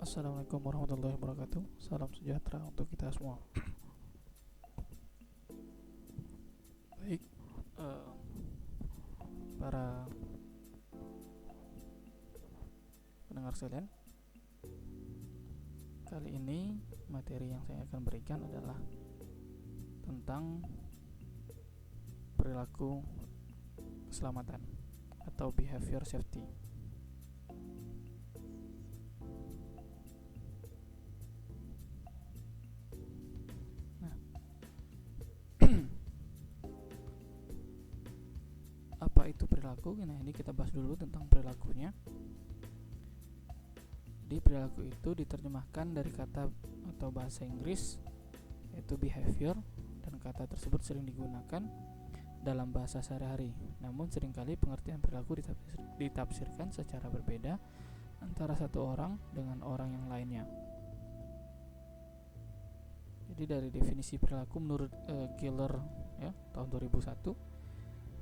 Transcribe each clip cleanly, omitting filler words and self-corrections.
Assalamualaikum warahmatullahi wabarakatuh. Salam sejahtera untuk kita semua. Baik, eh, para pendengar sekalian, kali ini materi yang saya akan berikan adalah tentang perilaku keselamatan atau behavior safety. Apa itu perilaku? Nah, ini kita bahas dulu tentang perilakunya. Di perilaku itu diterjemahkan dari kata atau bahasa Inggris yaitu behavior, dan kata tersebut sering digunakan dalam bahasa sehari-hari. Namun seringkali pengertian perilaku ditafsirkan secara berbeda antara satu orang dengan orang yang lainnya. Jadi dari definisi perilaku menurut Giller ya, tahun 2001,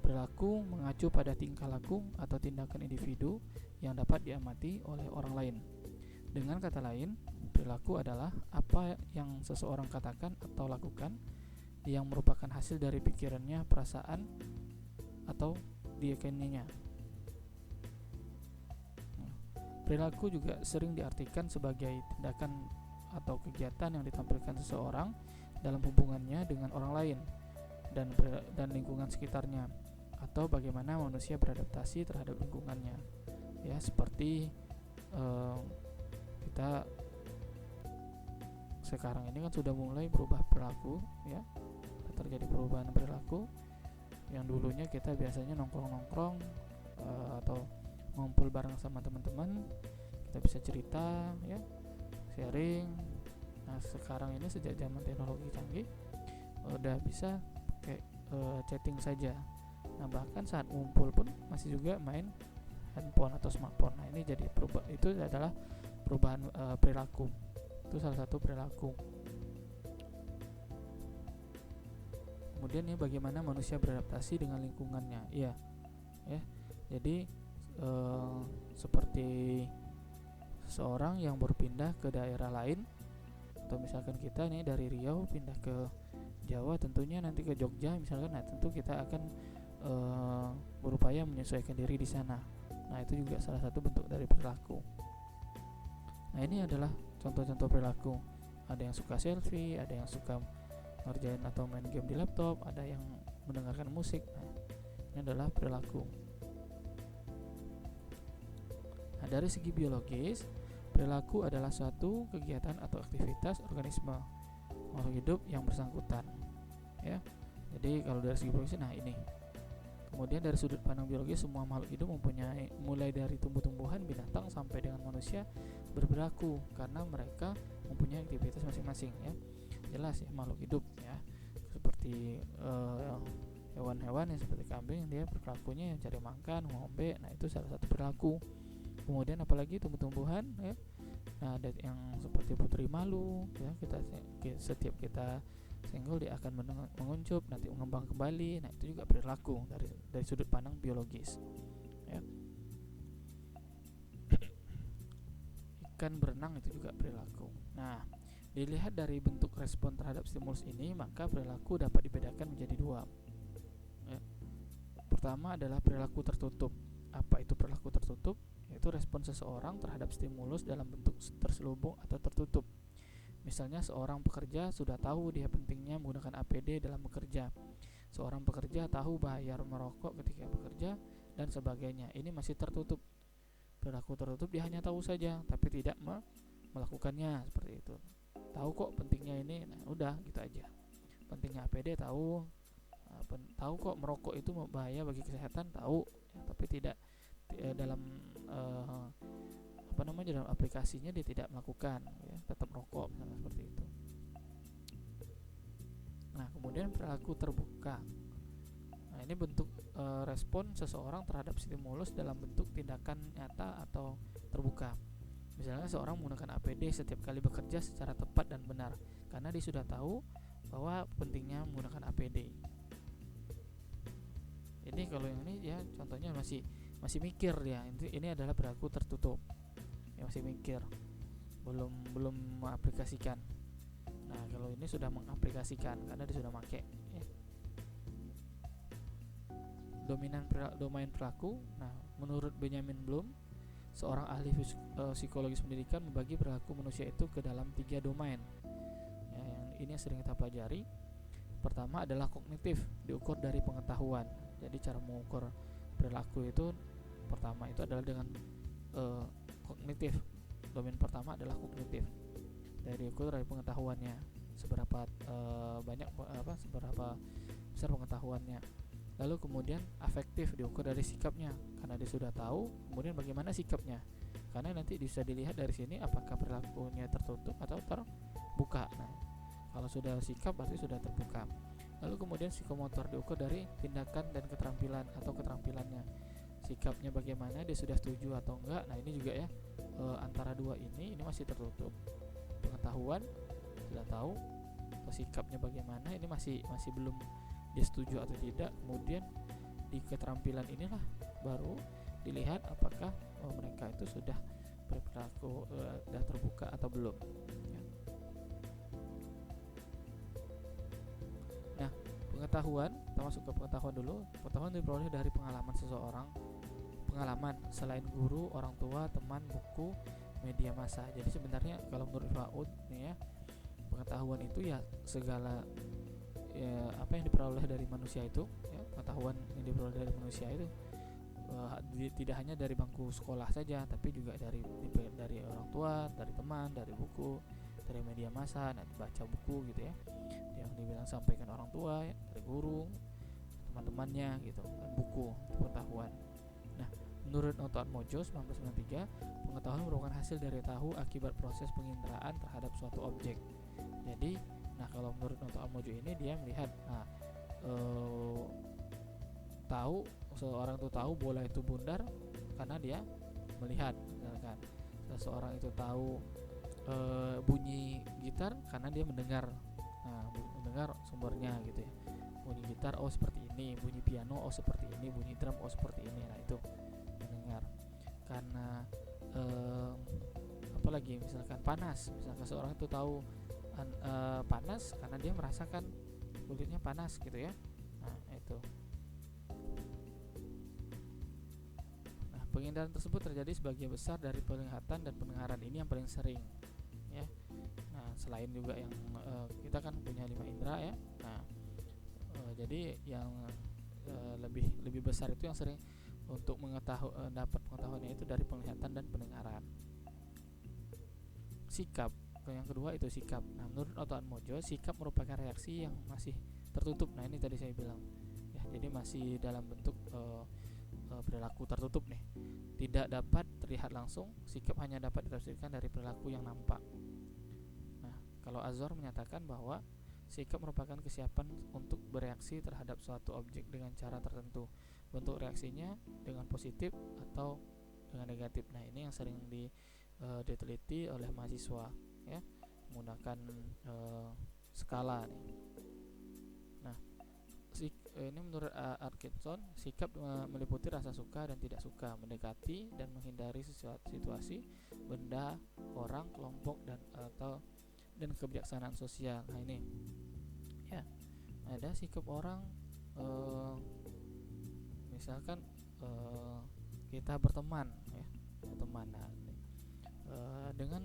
perilaku mengacu pada tingkah laku atau tindakan individu yang dapat diamati oleh orang lain. Dengan kata lain, perilaku adalah apa yang seseorang katakan atau lakukan yang merupakan hasil dari pikirannya, perasaan, atau diyakininya. Perilaku juga sering diartikan sebagai tindakan atau kegiatan yang ditampilkan seseorang dalam hubungannya dengan orang lain dan lingkungan sekitarnya, atau bagaimana manusia beradaptasi terhadap lingkungannya. Ya, seperti kita sekarang ini kan sudah mulai berubah perilaku, ya, terjadi perubahan perilaku. Yang dulunya kita biasanya nongkrong-nongkrong atau ngumpul bareng sama teman-teman, kita bisa cerita, ya, sharing. Nah, sekarang ini sejak zaman teknologi canggih udah bisa pakai chatting saja. Nah, bahkan saat ngumpul pun masih juga main handphone atau smartphone. Nah, ini jadi itu adalah perubahan perilaku. Itu salah satu perilaku. Kemudian ya, bagaimana manusia beradaptasi dengan lingkungannya. Iya, ya. Jadi seperti seseorang yang berpindah ke daerah lain, atau misalkan kita nih dari Riau pindah ke Jawa, tentunya nanti ke Jogja misalkan. Nah, tentu kita akan berupaya menyesuaikan diri di sana. Nah, itu juga salah satu bentuk dari perilaku. Nah, ini adalah contoh-contoh perilaku. Ada yang suka selfie, ada yang suka ngerjain atau main game di laptop, ada yang mendengarkan musik. Nah, ini adalah perilaku. Nah, dari segi biologis, perilaku adalah suatu kegiatan atau aktivitas organisme makhluk hidup yang bersangkutan. Ya, jadi kalau dari segi biologis, nah ini. Kemudian dari sudut pandang biologis, semua makhluk hidup mempunyai, mulai dari tumbuh-tumbuhan, binatang sampai dengan manusia, berperilaku karena mereka mempunyai aktivitas masing-masing. Ya, jelas ya, makhluk hidup ya, seperti hewan-hewan yang seperti kambing, dia perilakunya yang cari makan, ngombe. Nah, itu salah satu perilaku. Kemudian apalagi tumbuh-tumbuhan, ya. Nah, ada yang seperti putri malu, ya, setiap kita senggol dia akan menguncup, nanti mengembang kembali. Nah, itu juga perilaku dari sudut pandang biologis. Ya. Ikan berenang itu juga perilaku. Nah, dilihat dari bentuk respon terhadap stimulus ini, maka perilaku dapat dibedakan menjadi dua. Ya. Pertama adalah perilaku tertutup. Apa itu perilaku tertutup? Yaitu respon seseorang terhadap stimulus dalam bentuk terselubung atau tertutup. Misalnya seorang pekerja sudah tahu dia pentingnya menggunakan APD dalam bekerja. Seorang pekerja tahu bahaya merokok ketika bekerja dan sebagainya. Ini masih tertutup. Perilaku tertutup dia hanya tahu saja, tapi tidak melakukannya, seperti itu. Tahu kok pentingnya ini, nah udah gitu aja. Pentingnya APD tahu, tahu kok merokok itu bahaya bagi kesehatan tahu, ya, tapi tidak dalam dalam aplikasinya dia tidak melakukan, ya, tetap merokok misalnya, seperti itu. Nah, kemudian perilaku terbuka. Nah, ini bentuk respon seseorang terhadap stimulus dalam bentuk tindakan nyata atau terbuka. Misalnya seorang menggunakan APD setiap kali bekerja secara tepat dan benar karena dia sudah tahu bahwa pentingnya menggunakan APD. Ini kalau yang ini ya contohnya masih mikir dia. Ini adalah perilaku tertutup. Ya, masih mikir. belum mengaplikasikan. Nah, kalau ini sudah mengaplikasikan karena dia sudah pakai ya. Domain perilaku. Nah, menurut Benjamin Bloom, seorang ahli psikologis pendidikan membagi perilaku manusia itu ke dalam 3 domain. Ya, yang ini yang sering kita pelajari. Pertama adalah kognitif, diukur dari pengetahuan. Jadi cara mengukur perilaku itu pertama itu adalah dengan kognitif. Domain pertama adalah kognitif. Dari diukur dari pengetahuannya, seberapa seberapa besar pengetahuannya. Lalu kemudian afektif, diukur dari sikapnya, karena dia sudah tahu. Kemudian bagaimana sikapnya, karena nanti bisa dilihat dari sini apakah perilakunya tertutup atau terbuka. Nah, kalau sudah sikap berarti sudah terbuka. Lalu kemudian psikomotor, diukur dari tindakan dan keterampilan atau keterampilannya. Sikapnya bagaimana, dia sudah setuju atau enggak. Nah, ini juga ya, antara dua ini masih tertutup. Pengetahuan sudah tahu, atau sikapnya bagaimana, ini masih belum dia setuju atau tidak. Kemudian di keterampilan inilah baru dilihat apakah mereka itu sudah berperilaku sudah terbuka atau belum ya. Nah, pengetahuan, kita masuk ke pengetahuan dulu. Pengetahuan diperoleh dari pengalaman seseorang. Pengalaman selain guru, orang tua, teman, buku, media massa. Jadi sebenarnya kalau menurut Raoult nih ya, pengetahuan itu ya segala ya, apa yang diperoleh dari manusia itu ya, pengetahuan yang diperoleh dari manusia itu tidak hanya dari bangku sekolah saja, tapi juga dari orang tua, dari teman, dari buku, dari media massa, dan baca buku gitu ya, yang dibilang sampaikan orang tua ya, dari guru, teman-temannya gitu, dan buku itu pengetahuan. Nah, menurut Noto Atmojo 1993, pengetahuan merupakan hasil dari tahu akibat proses penginderaan terhadap suatu objek. Jadi, nah kalau menurut Noto Atmojo ini dia melihat, tahu, seorang itu tahu bola itu bundar karena dia melihat, misalkan seseorang itu tahu bunyi gitar karena dia mendengar. Nah, mendengar sumbernya gitu ya, bunyi gitar oh seperti ini, bunyi piano oh seperti ini, bunyi drum oh seperti ini. Nah, itu mendengar. Karena apalagi misalkan panas, misalkan seorang itu tahu panas karena dia merasakan kulitnya panas gitu ya. Nah, itu. Nah, penginderaan tersebut terjadi sebagian besar dari penglihatan dan pendengaran, ini yang paling sering ya. Nah, selain juga yang kita kan punya 5 indera ya. Nah, jadi yang lebih besar itu yang sering untuk dapat pengetahuannya itu dari penglihatan dan pendengaran. Sikap, yang kedua itu sikap. Nah, menurut Noto Atmojo, sikap merupakan reaksi yang masih tertutup. Nah, ini tadi saya bilang ya, jadi masih dalam bentuk perilaku tertutup nih, tidak dapat terlihat langsung. Sikap hanya dapat ditafsirkan dari perilaku yang nampak. Nah, kalau Azor menyatakan bahwa sikap merupakan kesiapan untuk bereaksi terhadap suatu objek dengan cara tertentu. Bentuk reaksinya dengan positif atau dengan negatif. Nah, ini yang sering diteliti oleh mahasiswa ya, menggunakan skala nih. Nah, ini menurut Atkinson, sikap meliputi rasa suka dan tidak suka, mendekati dan menghindari situasi, benda, orang, kelompok, dan kebijaksanaan sosial. Nah, ini ya, ada sikap orang misalkan kita berteman ya, teman. Nah, dengan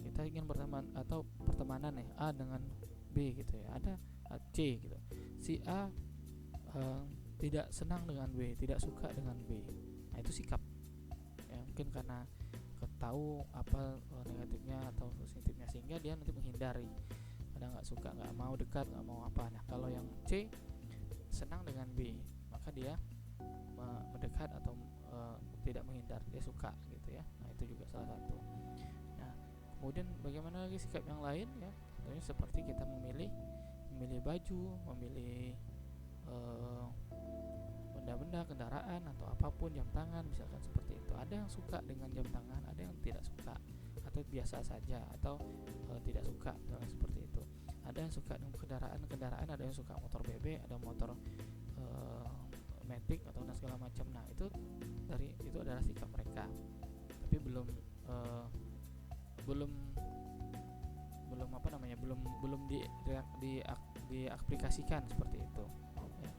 kita ingin berteman atau pertemanan ya, A dengan B gitu ya, ada C gitu. Si A tidak senang dengan B, tidak suka dengan B. Nah, itu sikap ya, mungkin karena tahu apa negatifnya atau positifnya, sehingga dia nanti menghindari, kadang nggak suka, nggak mau dekat, nggak mau apa. Nah, kalau yang C senang dengan B, maka dia mendekat atau tidak menghindar, dia suka gitu ya. Nah, itu juga salah satu. Nah, kemudian bagaimana lagi sikap yang lain ya, tentunya seperti kita memilih baju, memilih benda-benda, kendaraan atau apapun, jam tangan misalkan, seperti itu. Ada yang suka dengan jam tangan, ada yang tidak suka atau biasa saja, atau tidak suka, seperti itu. Ada yang suka dengan kendaraan, ada yang suka motor bebek, ada motor matic atau segala macam. Nah, itu adalah sikap mereka, tapi belum belum belum apa namanya belum diaplikasikan seperti itu ya.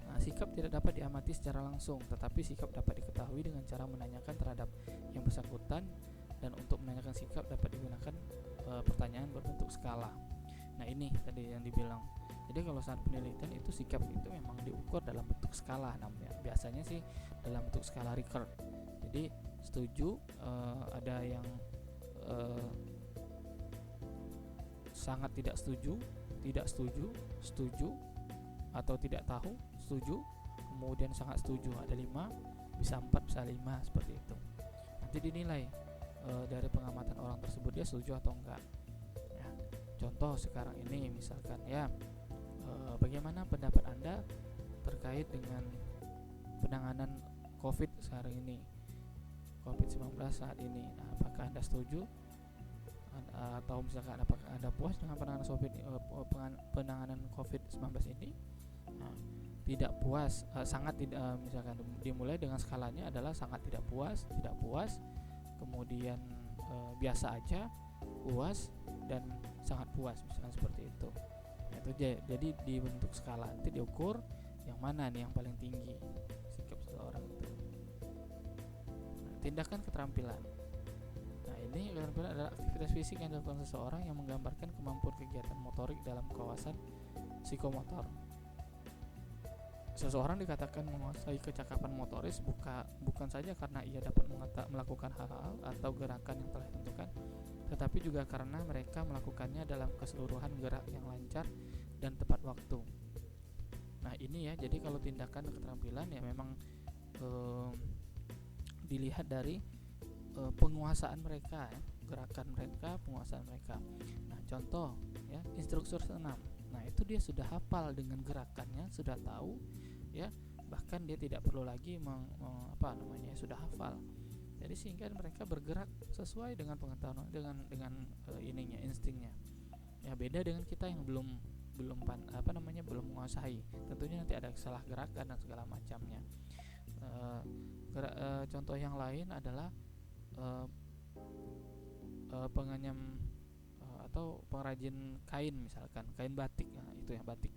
Nah, sikap tidak dapat diamati secara langsung, tetapi sikap dapat diketahui dengan cara menanyakan terhadap yang bersangkutan, dan untuk menanyakan sikap dapat digunakan pertanyaan berbentuk skala. Nah, ini tadi yang dibilang. Jadi kalau saat penelitian itu sikap itu memang diukur dalam bentuk skala namanya. Biasanya sih dalam bentuk skala Likert. Jadi setuju, ada yang sangat tidak setuju, setuju, atau tidak tahu, setuju, kemudian sangat setuju, ada 5, bisa 4, bisa 5, seperti itu. Nanti dinilai dari pengamatan orang tersebut dia setuju atau enggak ya. Contoh sekarang ini misalkan ya, bagaimana pendapat Anda terkait dengan penanganan COVID sekarang ini, COVID-19 saat ini. Nah, apakah Anda setuju atau misalkan apakah Anda puas dengan penanganan COVID-19 ini? Nah, tidak puas, sangat tidak, misalkan dimulai dengan skalanya adalah sangat tidak puas, kemudian biasa aja, puas, dan sangat puas, misalkan seperti itu. Nah, itu jadi dibentuk skala, nanti diukur yang mana nih yang paling tinggi sikap seseorang itu. Nah, tindakan keterampilan. Nah, ini keterampilan adalah aktivitas fisik yang dilakukan seseorang yang menggambarkan kemampuan kegiatan motorik dalam kawasan psikomotor. Seseorang dikatakan menguasai kecakapan motoris bukan saja karena ia dapat melakukan hal-hal atau gerakan yang telah ditentukan, tetapi juga karena mereka melakukannya dalam keseluruhan gerak yang lancar dan tepat waktu. Nah, ini ya, jadi kalau tindakan keterampilan ya memang dilihat dari penguasaan mereka ya, gerakan mereka, penguasaan mereka. Nah, contoh ya, instruktur senam. Nah, itu dia sudah hafal dengan gerakannya, sudah tahu ya, bahkan dia tidak perlu lagi sudah hafal. Jadi sehingga mereka bergerak sesuai dengan pengetahuan, dengan ininya, instingnya. Ya, beda dengan kita yang belum menguasai. Tentunya nanti ada salah gerakan dan segala macamnya. Contoh yang lain adalah penganyam atau pengrajin kain, misalkan kain batik. Nah, itu ya batik,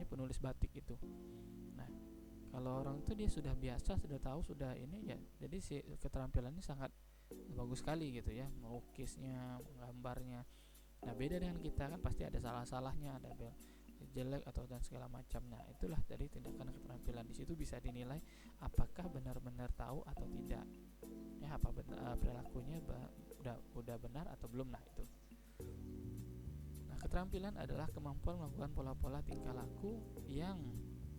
penulis batik itu. Nah, kalau orang itu dia sudah biasa, sudah tahu, sudah ini ya, jadi si keterampilannya sangat bagus sekali gitu ya, melukisnya, menggambarnya. Nah, beda dengan kita, kan pasti ada salah-salahnya, ada jelek atau dan segala macamnya. Itulah dari tindakan keterampilan. Di situ bisa dinilai apakah benar-benar tahu atau tidak. Ya, apa perilakunya udah benar atau belum. Nah, itu. Nah, keterampilan adalah kemampuan melakukan pola-pola tingkah laku yang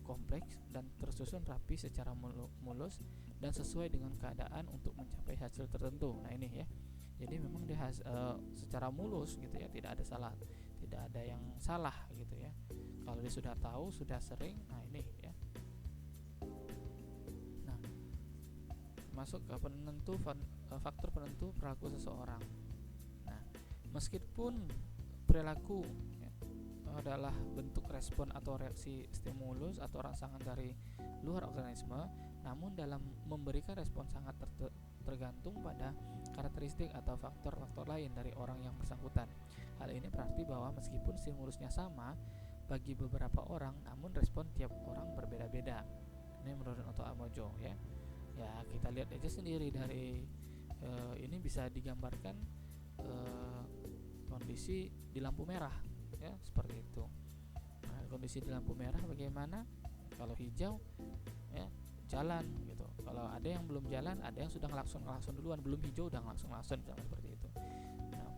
kompleks dan tersusun rapi secara mulus dan sesuai dengan keadaan untuk mencapai hasil tertentu. Nah, ini ya. Jadi memang dia secara mulus gitu ya, tidak ada yang salah gitu ya. Kalau dia sudah tahu, sudah sering, nah ini ya. Nah, masuk ke faktor penentu perilaku seseorang. Nah, meskipun perilaku ya, adalah bentuk respon atau reaksi stimulus atau rangsangan dari luar organisme, namun dalam memberikan respon sangat tergantung pada karakteristik atau faktor-faktor lain dari orang yang bersangkutan. Hal ini berarti bahwa meskipun stimulusnya sama bagi beberapa orang, namun respon tiap orang berbeda-beda. Ini menurut Otto Amojo ya. Ya, kita lihat aja sendiri dari ini bisa digambarkan kondisi di lampu merah ya, seperti itu. Nah, kondisi di lampu merah bagaimana? Kalau hijau ya jalan gitu. Kalau ada yang belum jalan, ada yang sudah ngelakson duluan, belum hijau udah ngelakson seperti itu. Nah,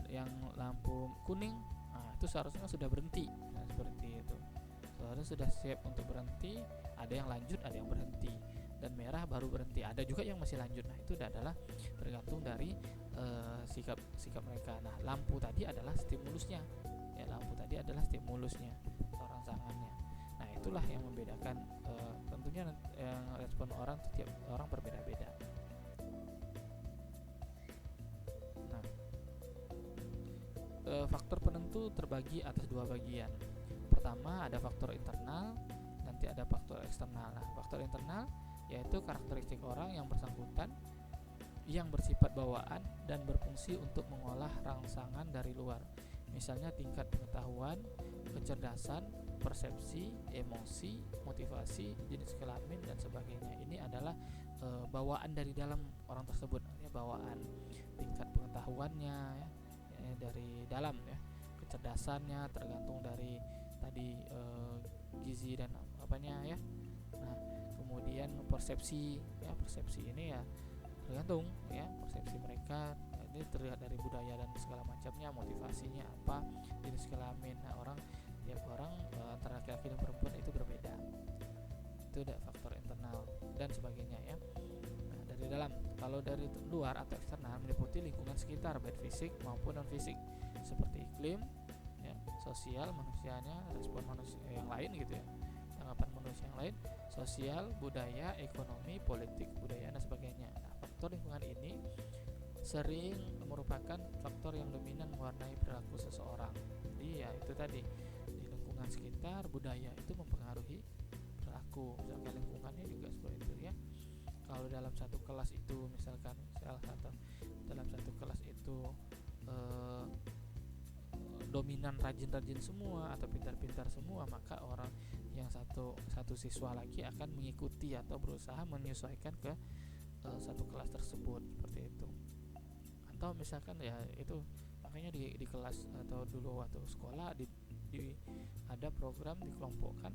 yang lampu kuning, nah itu seharusnya sudah berhenti. Nah, seperti itu. Seharusnya sudah siap untuk berhenti, ada yang lanjut, ada yang berhenti, dan merah baru berhenti. Ada juga yang masih lanjut. Nah, itu adalah tergantung dari sikap mereka. Nah, lampu tadi adalah stimulusnya. Ya, lampu tadi adalah stimulusnya atau rangsangannya. Nah, itulah yang membedakan. Tentunya respon orang setiap orang berbeda-beda. Nah, faktor penentu terbagi atas dua bagian. Pertama ada faktor internal, nanti ada faktor eksternal. Nah, faktor internal yaitu karakteristik orang yang bersangkutan yang bersifat bawaan dan berfungsi untuk mengolah rangsangan dari luar. Misalnya tingkat pengetahuan, kecerdasan, persepsi, emosi, motivasi, jenis kelamin dan sebagainya. Ini adalah bawaan dari dalam orang tersebut, ya, bawaan tingkat pengetahuannya, ya, dari dalam, ya. Kecerdasannya tergantung dari tadi gizi dan apanya, ya. Nah, kemudian persepsi, ya, persepsi ini ya tergantung, ya, persepsi mereka ini terlihat dari budaya dan segala macamnya, motivasinya apa, jenis kelamin. Nah, tiap orang antara laki-laki dan perempuan itu berbeda. Itu ada faktor internal dan sebagainya, ya. Nah, dari dalam, kalau dari luar atau eksternal meliputi lingkungan sekitar baik fisik maupun non fisik seperti iklim, ya, sosial manusianya, respon manusia yang lain gitu, ya, tanggapan manusia yang lain, sosial, budaya, ekonomi, politik, budaya dan sebagainya. Nah, faktor lingkungan ini sering merupakan faktor yang dominan mewarnai perilaku seseorang. Jadi ya itu tadi, di lingkungan sekitar, budaya itu mempengaruhi perilaku. Misalkan lingkungannya juga seperti itu, ya. Kalau dalam satu kelas itu, misalkan dalam satu kelas itu dominan rajin-rajin semua atau pintar-pintar semua, maka orang yang satu siswa lagi akan mengikuti atau berusaha menyesuaikan ke satu kelas tersebut, seperti itu. Atau misalkan ya itu makanya di kelas atau dulu waktu sekolah ada program dikelompokkan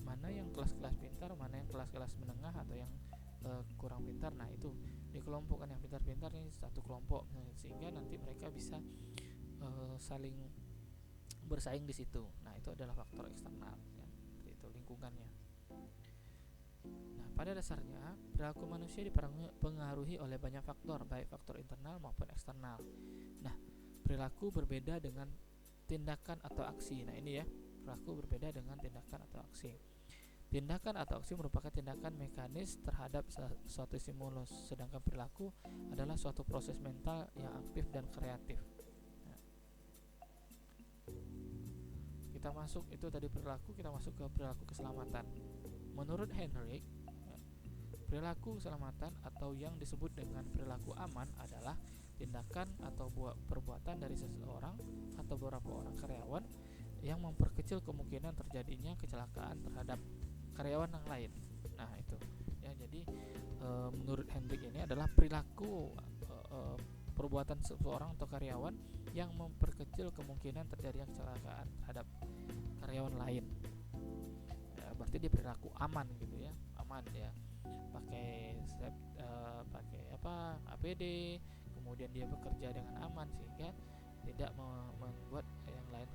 mana yang kelas-kelas pintar, mana yang kelas-kelas menengah atau yang kurang pintar. Nah, itu dikelompokkan yang pintar-pintar ini satu kelompok, sehingga nanti mereka bisa saling bersaing di situ. Nah, itu adalah faktor eksternal, ya, itu lingkungannya. Nah, pada dasarnya perilaku manusia dipengaruhi oleh banyak faktor, baik faktor internal maupun eksternal. Nah, perilaku berbeda dengan tindakan atau aksi. Nah, ini ya, perilaku berbeda dengan tindakan atau aksi. Tindakan atau aksi merupakan tindakan mekanis terhadap suatu stimulus, sedangkan perilaku adalah suatu proses mental yang aktif dan kreatif. Nah, kita masuk itu tadi perilaku, kita masuk ke perilaku keselamatan. Menurut Henrik, perilaku keselamatan atau yang disebut dengan perilaku aman adalah tindakan atau perbuatan dari seseorang atau beberapa orang karyawan yang memperkecil kemungkinan terjadinya kecelakaan terhadap karyawan yang lain. Nah, itu ya, jadi menurut Henrik ini adalah perilaku perbuatan seseorang atau karyawan yang memperkecil kemungkinan terjadinya kecelakaan terhadap karyawan lain. Berarti dia perilaku aman gitu, ya, aman, ya, pakai APD, kemudian dia bekerja dengan aman sehingga tidak membuat yang lain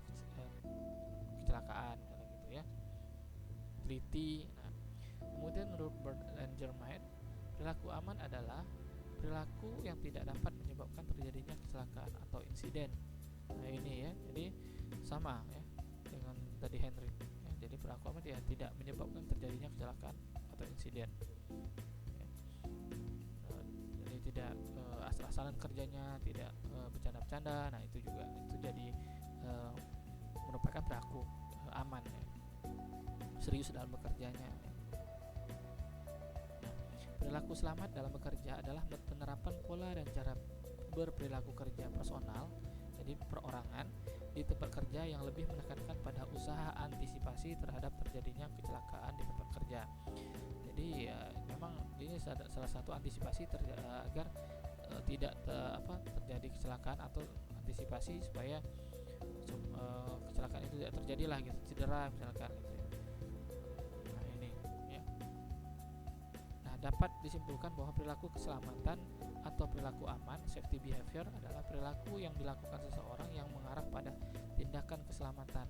kecelakaan, gitu, ya, teliti. Nah, kemudian menurut Bird and Germain, perilaku aman adalah perilaku yang tidak dapat menyebabkan terjadinya kecelakaan atau insiden. Nah, ini ya, jadi sama ya dengan tadi Henry. Jadi perilaku aman dia tidak menyebabkan terjadinya kecelakaan atau insiden, ya. Jadi tidak asal-asalan kerjanya, tidak bercanda-bercanda. Nah, itu juga itu jadi merupakan perilaku aman, ya, serius dalam bekerjanya, ya. Nah, perilaku selamat dalam bekerja adalah penerapan pola dan cara berperilaku kerja personal, jadi perorangan di tempat kerja yang lebih menekankan pada usaha antisipasi terhadap terjadinya kecelakaan di tempat kerja. Jadi ya, memang ini salah satu antisipasi agar tidak terjadi kecelakaan, atau antisipasi supaya kecelakaan itu tidak terjadi lah, gitu, cedera misalkan, gitu, ya. Nah, ini ya. Nah, dapat disimpulkan bahwa perilaku keselamatan atau perilaku aman, safety behavior, adalah perilaku yang dilakukan seseorang yang mengarah pada tindakan keselamatan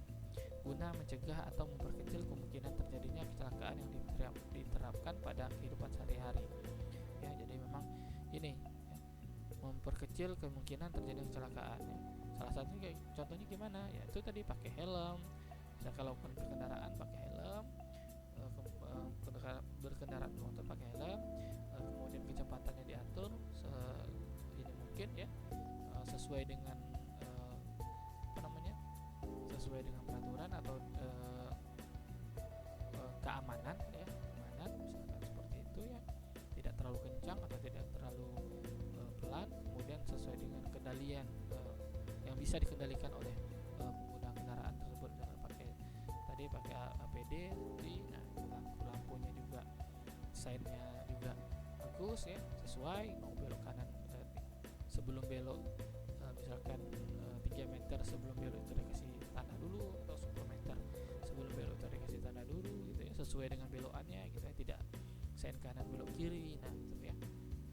guna mencegah atau memperkecil kemungkinan terjadinya kecelakaan yang diterapkan pada kehidupan sehari-hari. Ya, jadi memang ini ya, memperkecil kemungkinan terjadinya kecelakaan, ya. Salah satunya contohnya gimana? Ya, itu tadi pakai helm. Misalnya kalau berkendaraan pakai helm, berkendaraan motor pakai helm, kemudian kecepatannya diatur ini mungkin ya sesuai dengan sesuai dengan peraturan atau keamanan, ya, keamanan misalkan seperti itu, ya, tidak terlalu kencang atau tidak terlalu pengendalian yang bisa dikendalikan oleh pengguna kendaraan tersebut dengan pakai APD. Nah, lampunya juga sign-nya juga bagus ya, sesuai. Mau belok kanan sebelum belok misalkan 3 meter sebelum belok itu dikasih tanda dulu, atau 10 meter sebelum belok itu dikasih tanda dulu gitu ya, sesuai dengan belokannya gitu ya, tidak sign kanan belok kiri. Nah itu ya,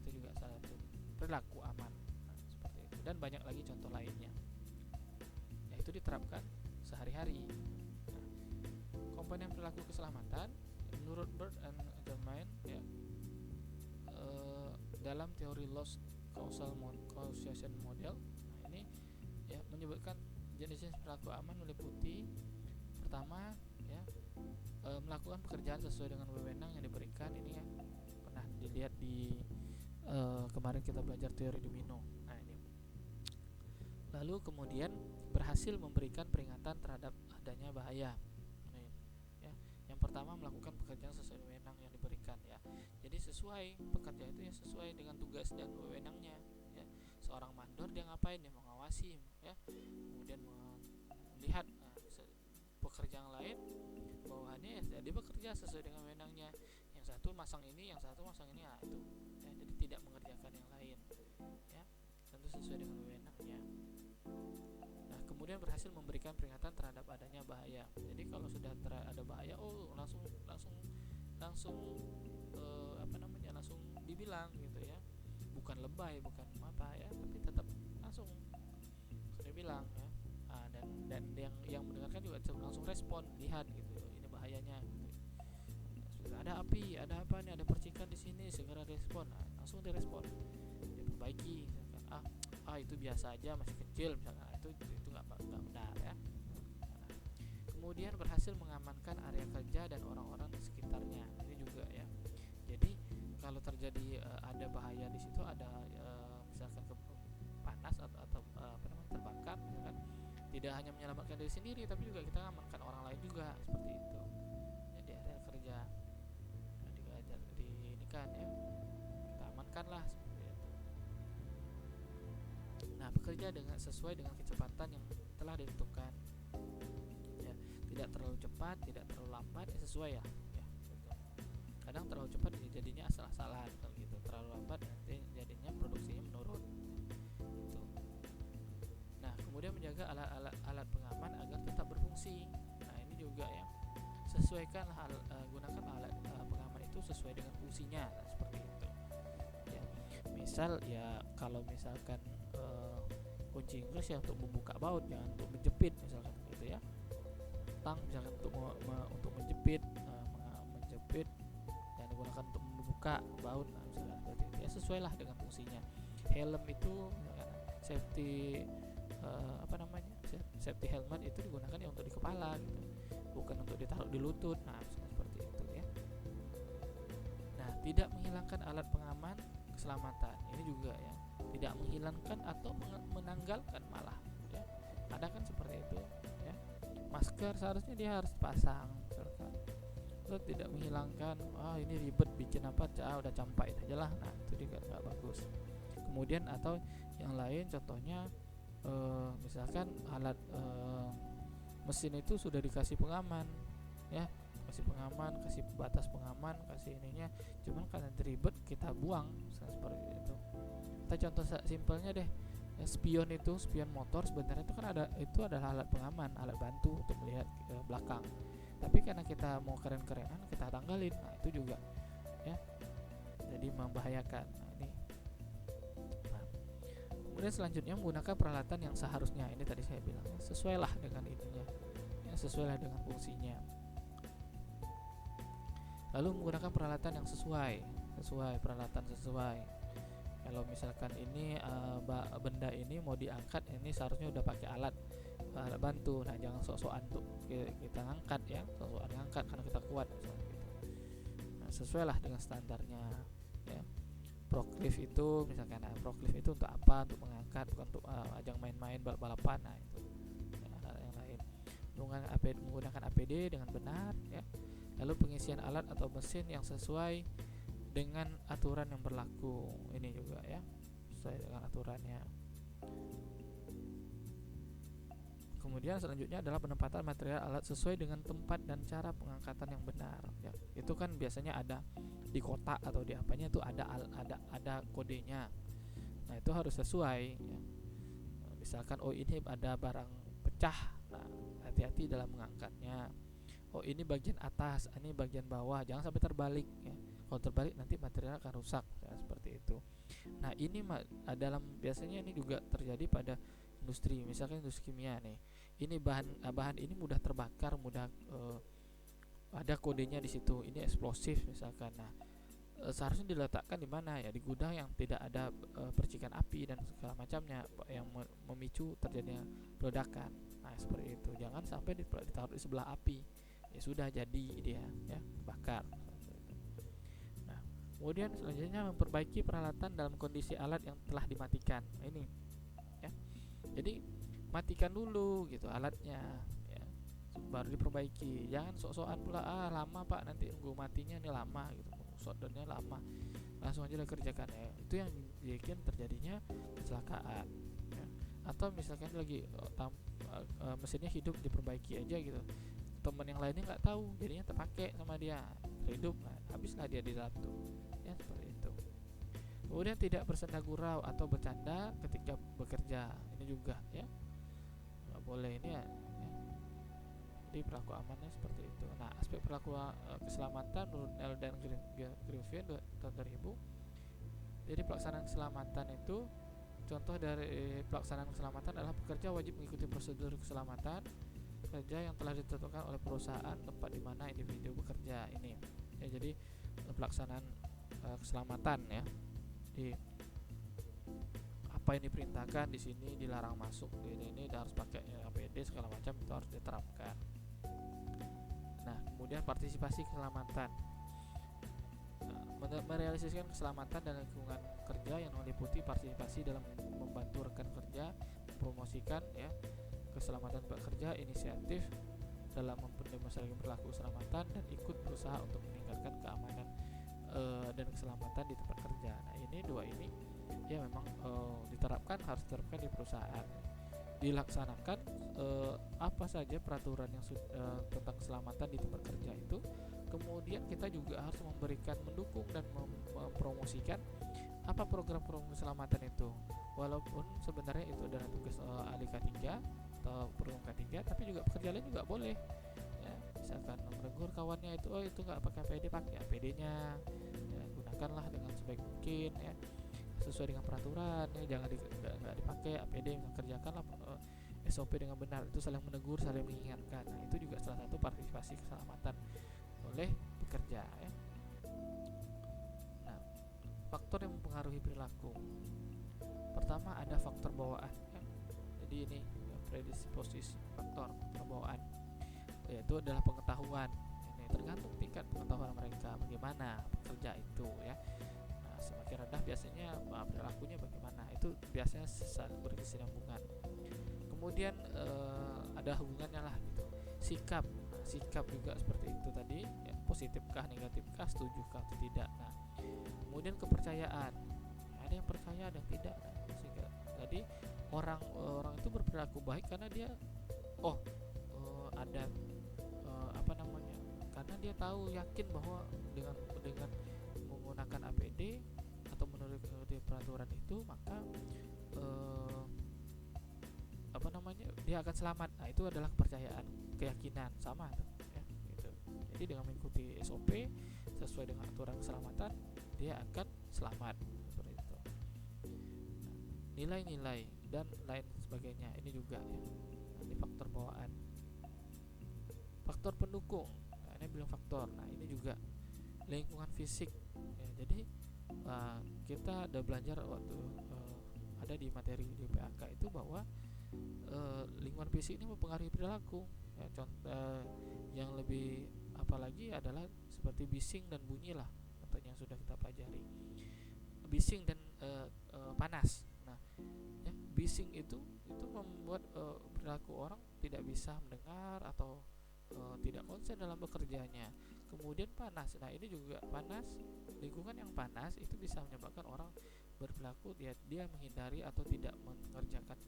itu juga salah satu perilaku aman. Nah, seperti itu, dan banyak lagi contoh lainnya ya, itu diterapkan sehari-hari. Nah, komponen perilaku keselamatan menurut Bird and Germain ya, dalam teori loss causation model. Nah ini ya menyebutkan jenis-jenis perilaku aman meliputi pertama ya, melakukan pekerjaan sesuai dengan wewenang yang diberikan. Ini ya pernah dilihat di kemarin kita belajar teori domino. Nah ini lalu kemudian berhasil memberikan peringatan terhadap adanya bahaya. Nih, ya. Yang pertama melakukan pekerjaan sesuai wewenang yang diberikan ya. Jadi sesuai pekerja itu yang sesuai dengan tugas dan wewenangnya ya. Seorang mandor dia ngapain? Dia mengawasi ya. Kemudian melihat pekerjaan lain bawahannya ya, dia bekerja sesuai dengan wewenangnya. Yang satu masang ini, yang satu masang ini. Nah, itu ya, jadi tidak mengerjakan yang lain ya. Tentu sesuai dengan wewenangnya. Nah, kemudian berhasil memberikan peringatan terhadap adanya bahaya. Jadi kalau sudah ada bahaya, langsung langsung dibilang gitu ya. Bukan lebay, bukan apa ya, tapi tetap langsung sudah bilang ya. Dan yang mendengarkan juga langsung respon, lihat gitu, ini bahayanya gitu. Sudah ada api, ada apa nih, ada percikan di sini, segera respon. Nah, langsung direspon, diperbaiki misalkan. Itu biasa aja, masih kecil misalkan. Itu nggak benar ya. Nah, kemudian berhasil mengamankan area kerja dan orang-orang di sekitarnya. Ini juga ya. Jadi kalau terjadi ada bahaya di situ, ada misalkan panas atau terbakar misalkan, tidak hanya menyelamatkan diri sendiri, tapi juga kita amankan orang lain juga, seperti itu. Jadi area kerja ini kan ya, kita amankan lah seperti itu. Nah, bekerja sesuai dengan kecepatan yang telah ditentukan. Ya, tidak terlalu cepat, tidak terlalu lambat, sesuai ya. Gitu. Kadang terlalu cepat jadinya asal-asalan gitu, terlalu lambat nanti jadinya produksinya menurun. Gitu. Nah, kemudian menjaga alat pengaman agar tetap berfungsi. Nah, ini juga ya, sesuaikan gunakan alat pengaman itu sesuai dengan fungsinya. Nah, seperti itu. Ya, misal ya kalau misalkan kunci Inggris ya untuk membuka baut, jangan untuk menjepit misalkan gitu ya. Tang misalkan untuk menjepit, dan digunakan untuk membuka baut. Nah, misalkan seperti itu ya, sesuailah dengan fungsinya. Helm itu misalkan safety helmet itu digunakan ya untuk di kepala gitu, bukan untuk ditaruh di lutut. Nah, seperti itu ya. Nah, tidak menghilangkan alat pengaman keselamatan. Ini juga ya, tidak menghilangkan atau menanggalkan malah ya. Ada kan seperti itu ya. Masker seharusnya dia harus pasang misalkan. Atau tidak menghilangkan, ini ribet bikin apa, udah campai aja lah. Nah, itu juga nggak bagus. Kemudian atau yang lain contohnya misalkan alat mesin itu sudah dikasih pengaman ya, kasih pengaman, kasih batas pengaman, kasih ininya, cuman karena ribet kita buang seperti itu. Kita contoh simpelnya deh ya, spion motor sebenarnya itu kan adalah alat pengaman, alat bantu untuk melihat ke belakang, tapi karena kita mau keren-kerenan kita tanggalin. Nah, itu juga ya jadi membahayakan. Nah, ini kemudian selanjutnya menggunakan peralatan yang seharusnya. Ini tadi saya bilang sesuailah dengan ininya ya, sesuailah dengan fungsinya. Lalu menggunakan peralatan yang sesuai peralatan sesuai. Kalau misalkan ini benda ini mau diangkat, ini seharusnya udah pakai alat bantu. Nah, jangan sok-sokan tuh kita ngangkat ya, sok-sokan ngangkat karena kita kuat misalkan gitu. Nah, sesuailah dengan standarnya ya. Forklift itu misalkan, forklift itu untuk apa? Untuk mengangkat, bukan untuk ajang main-main balapan. Nah, itu ya, yang lain. Menggunakan APD dengan benar ya. Lalu pengisian alat atau mesin yang sesuai dengan aturan yang berlaku. Ini juga ya, sesuai dengan aturannya. Kemudian selanjutnya adalah penempatan material alat sesuai dengan tempat dan cara pengangkatan yang benar. Ya, itu kan biasanya ada di kotak atau di apanya itu ada kodenya. Nah itu harus sesuai. Ya. Misalkan ini ada barang pecah, nah hati-hati dalam mengangkatnya. Ini bagian atas, ini bagian bawah, jangan sampai terbalik. Ya. Kalau terbalik nanti material akan rusak. Ya, seperti itu. Nah ini dalam biasanya ini juga terjadi pada industri, misalkan industri kimia nih. Ini bahan ini mudah terbakar, mudah ada kodenya di situ. Ini eksplosif misalkan. Nah, seharusnya diletakkan di mana ya? Di gudang yang tidak ada percikan api dan segala macamnya yang memicu terjadinya peledakan. Nah, seperti itu. Jangan sampai ditaruh di sebelah api. Ya sudah jadi dia ya, bakar. Nah, kemudian selanjutnya memperbaiki peralatan dalam kondisi alat yang telah dimatikan. Nah, ini ya. Jadi matikan dulu gitu alatnya ya, baru diperbaiki. Jangan sok-sokan pula lama pak, nanti nunggu matinya ini lama gitu, soldernya lama, langsung aja dikerjakan ya. Itu yang bikin terjadinya kecelakaan ya. Atau misalkan lagi mesinnya hidup, diperbaiki aja gitu, teman yang lainnya nggak tahu, jadinya terpakai sama dia, hidup, nah, habislah dia di dalam tuh ya, seperti itu. Kemudian tidak bersenda gurau atau bercanda ketika bekerja, ini juga ya nggak boleh ini ya. Jadi perilaku amannya seperti itu. Nah, aspek perilaku keselamatan menurut L dan Griffin tahun 2000. Jadi pelaksanaan keselamatan itu, contoh dari pelaksanaan keselamatan adalah pekerja wajib mengikuti prosedur keselamatan kerja yang telah ditentukan oleh perusahaan tempat di mana individu bekerja ini. Ya, jadi pelaksanaan keselamatan ya. Di apa yang diperintahkan di sini, dilarang masuk ini harus pakai APD segala macam, itu harus diterapkan. Nah, kemudian partisipasi keselamatan, merealisasikan keselamatan dan lingkungan kerja yang meliputi partisipasi dalam membantu rekan kerja, mempromosikan ya keselamatan pekerja, inisiatif dalam mendemonstrasikan perilaku keselamatan, dan ikut berusaha untuk meningkatkan keamanan dan keselamatan di tempat kerja. Nah, ini dua ini ya memang harus diterapkan di perusahaan. Dilaksanakan apa saja peraturan yang tentang keselamatan di tempat kerja itu. Kemudian kita juga harus mendukung dan mempromosikan apa program-program keselamatan itu. Walaupun sebenarnya itu adalah tugas ahli K3 atau program K3, tapi juga pekerja lain juga boleh. Ya, misalkan menegur kawannya itu, itu nggak pakai APD, pakai APD-nya. Ya, gunakanlah dengan sebaik mungkin ya, sesuai dengan peraturan ya, jangan nggak dipakai APD, kerjakanlah SOP dengan benar. Itu saling menegur, saling mengingatkan. Nah, itu juga salah satu partisipasi keselamatan oleh pekerja ya. Nah, faktor yang mempengaruhi perilaku, pertama ada faktor bawaan ya. Jadi ini predisposisi, faktor bawaan, yaitu adalah pengetahuan. Ini tergantung tingkat pengetahuan mereka bagaimana pekerja itu ya. Nah, semakin rendah biasanya perilakunya bagaimana, itu biasanya saling berkesinambungan. Kemudian ada hubungannya lah gitu. Sikap juga seperti itu tadi ya, positifkah, negatifkah, setujukah atau tidak. Nah, kemudian kepercayaan, ada yang percaya, ada yang tidak. Nah, sehingga jadi orang itu berperilaku baik karena dia ada karena dia tahu, yakin bahwa dengan menggunakan APD atau menuruti peraturan itu, maka dia akan selamat. Nah, itu adalah kepercayaan, keyakinan, sama tuh ya, gitu. Jadi dengan mengikuti SOP sesuai dengan aturan keselamatan, dia akan selamat seperti itu. Nah, nilai-nilai dan lain sebagainya ini juga ya. Ini faktor bawaan. Faktor pendukung, nah, ini bilang faktor. Nah, ini juga lingkungan fisik ya. Jadi kita ada belajar waktu ada di materi di PAK itu bahwa lingkungan fisik ini mempengaruhi perilaku ya. Contoh yang lebih apalagi adalah seperti bising dan bunyi lah, contohnya yang sudah kita pelajari. Bising dan panas. Nah ya, bising itu membuat perilaku orang tidak bisa mendengar atau tidak konsen dalam bekerjanya. Kemudian panas, nah ini juga panas, lingkungan yang panas itu bisa menyebabkan orang berperilaku dia menghindari atau tidak mengerjakan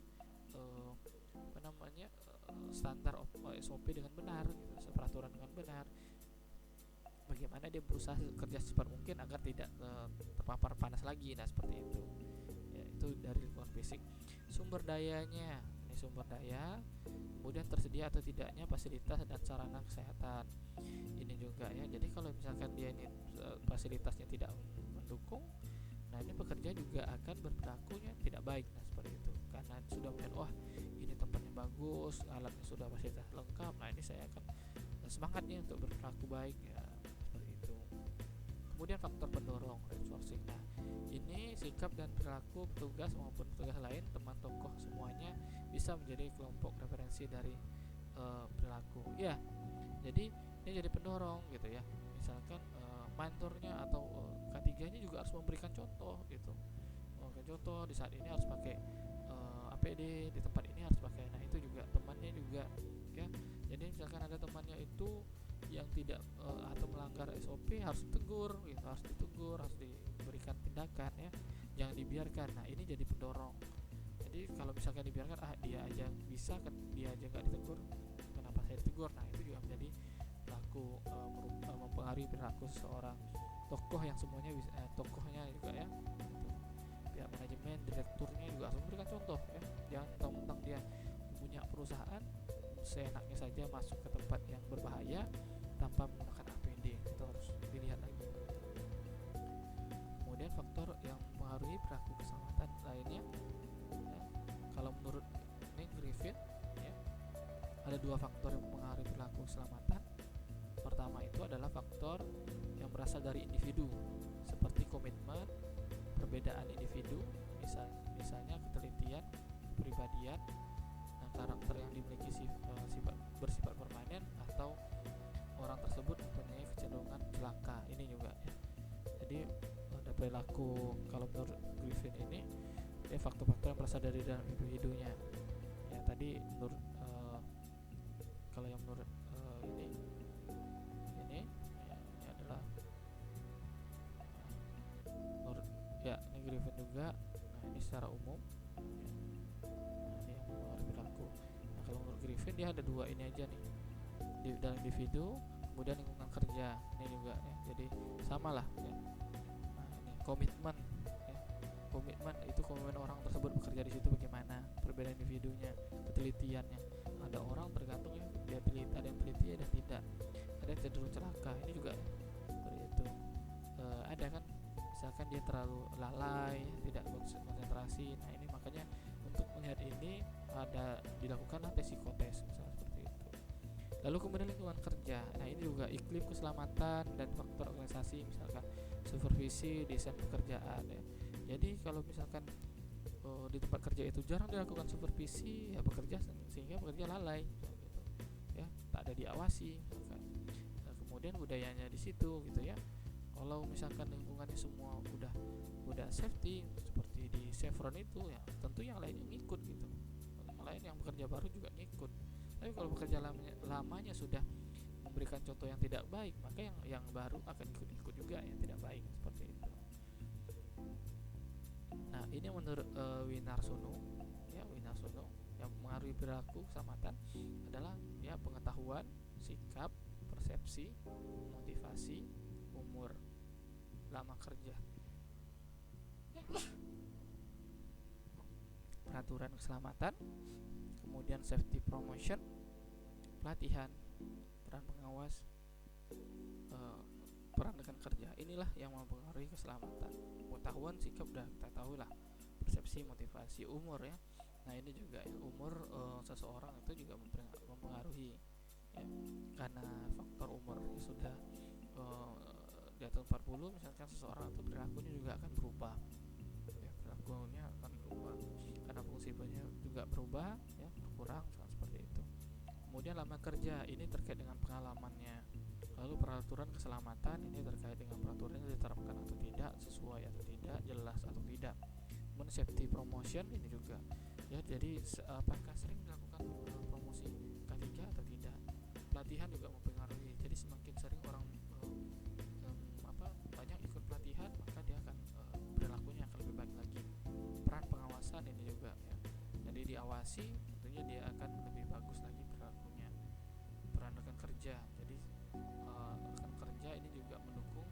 standar SOP dengan benar gitu, peraturan dengan benar. Bagaimana dia berusaha kerja secepat mungkin agar tidak terpapar panas lagi. Nah seperti itu ya, itu dari lingkungan fisik. Sumber dayanya, ini sumber daya, kemudian tersedia atau tidaknya fasilitas dan sarana kesehatan, ini juga ya. Jadi kalau misalkan dia ini fasilitasnya tidak mendukung, nah ini pekerja juga akan berperilakunya tidak baik. Nah seperti itu, karena sudah melihat wah ini tempatnya bagus, alatnya sudah fasilitas lengkap, nah ini saya akan semangatnya untuk berperilaku baik ya, seperti itu. Kemudian faktor pendorong, reinforcing. Nah ini sikap dan perilaku petugas maupun petugas lain, teman tokoh semuanya bisa menjadi kelompok referensi dari perilaku ya. Jadi ini jadi pendorong gitu ya. Misalkan mentornya atau K3-nya juga harus memberikan contoh gitu. Memberikan contoh di saat ini harus pakai APD, di tempat ini harus pakai. Nah itu juga temannya juga ya. Jadi misalkan ada temannya itu yang tidak atau melanggar SOP, harus ditegur gitu, harus ditegur, harus diberikan tindakan ya. Jangan dibiarkan. Nah ini jadi pendorong. Jadi kalau misalkan dibiarkan, dia aja bisa kan, dia aja nggak ditegur, kenapa saya ditegur? Nah itu juga menjadi perilaku mempengaruhi perilaku seseorang. Tokoh yang semuanya bisa, tokohnya juga ya gitu. Pihak manajemen, direkturnya juga harus memberikan contoh ya. Jangan mentang-mentang dia punya perusahaan seenaknya saja masuk ke tempat yang berbahaya tanpa menggunakan APD, itu harus dilihat lagi. Kemudian faktor yang mempengaruhi perilaku keselamatan lainnya ya, kalau menurut Nick Griffin ya, ada 2 faktor yang mempengaruhi perilaku keselamatan. Pertama itu adalah faktor yang berasal dari individu, seperti komitmen, perbedaan individu, misalnya ketelitian, kepribadian, nah karakter yang dimiliki bersifat permanen, atau orang tersebut mempunyai kecenderungan celaka. Ini juga ya. Jadi ada perilaku, kalau menurut Griffin ini ya, faktor-faktor yang berasal dari dalam individunya ya. Tadi menurut kalau yang menurut ini adalah menurut ya ini Griffin juga. Nah ini secara umum ya. Nah ini yang mempengaruhi perilaku. Nah kalau menurut Griffin dia ada 2 ini aja nih, di dalam individu, kemudian lingkungan kerja. Ini juga ya, jadi samalah ya. Nah ini komitmen ya. Komitmen orang tersebut bekerja di situ bagaimana, perbedaan individunya, ketelitiannya. Ada orang tergantung ya, dia teliti, ada yang teliti, ada yang tidak, ada yang cenderung celaka. Ini juga ya, seperti itu. Ada kan misalkan dia terlalu lalai, tidak konsentrasi. Nah ini makanya untuk melihat ini ada dilakukanlah tes psikotes misalnya, seperti itu. Lalu kemudian lingkungan kerja. Nah ini juga iklim keselamatan dan faktor organisasi, misalkan supervisi, desain pekerjaan ya. Jadi kalau misalkan di tempat kerja itu jarang dilakukan supervisi ya, sehingga pekerja lalai gitu ya, tak ada diawasi misalkan. Nah, kemudian budayanya di situ gitu ya. Kalau misalkan lingkungannya semua udah safety seperti di Chevron itu ya, tentu yang lainnya ngikut gitu. Yang lain yang bekerja baru juga ngikut. Tapi kalau bekerja lamanya sudah memberikan contoh yang tidak baik, maka yang baru akan ikut juga yang tidak baik, seperti itu. Nah ini menurut Winarsono yang mengaruhi perilaku keselamatan adalah ya pengetahuan, sikap, persepsi, motivasi, umur, lama kerja, peraturan keselamatan, kemudian safety promotion, pelatihan, peran pengawas, peran rekan kerja. Inilah yang mempengaruhi keselamatan. Pengetahuan, sikap udah kita tahu lah, persepsi, motivasi, umur ya. Nah ini juga ya, umur seseorang itu juga mempengaruhi ya, karena faktor umurnya sudah di atas 40, misalkan seseorang itu perilakunya juga akan berubah ya, perilakunya akan berubah karena fungsi tubuhnya juga berubah ya, berkurang seperti itu. Kemudian lama kerja, ini terkait dengan pengalamannya. Lalu peraturan keselamatan, ini terkait dengan peraturan yang diterapkan atau tidak, sesuai atau tidak, jelas atau tidak. Kemudian safety promotion, ini juga ya, jadi apakah sering dilakukan promosi K3 atau tidak. Pelatihan juga mempengaruhi, jadi semakin sering orang banyak ikut pelatihan, maka dia akan perilakunya akan lebih baik lagi. organisasi, tentunya dia akan lebih bagus lagi perilakunya. Peran rekan kerja, jadi rekan kerja ini juga mendukung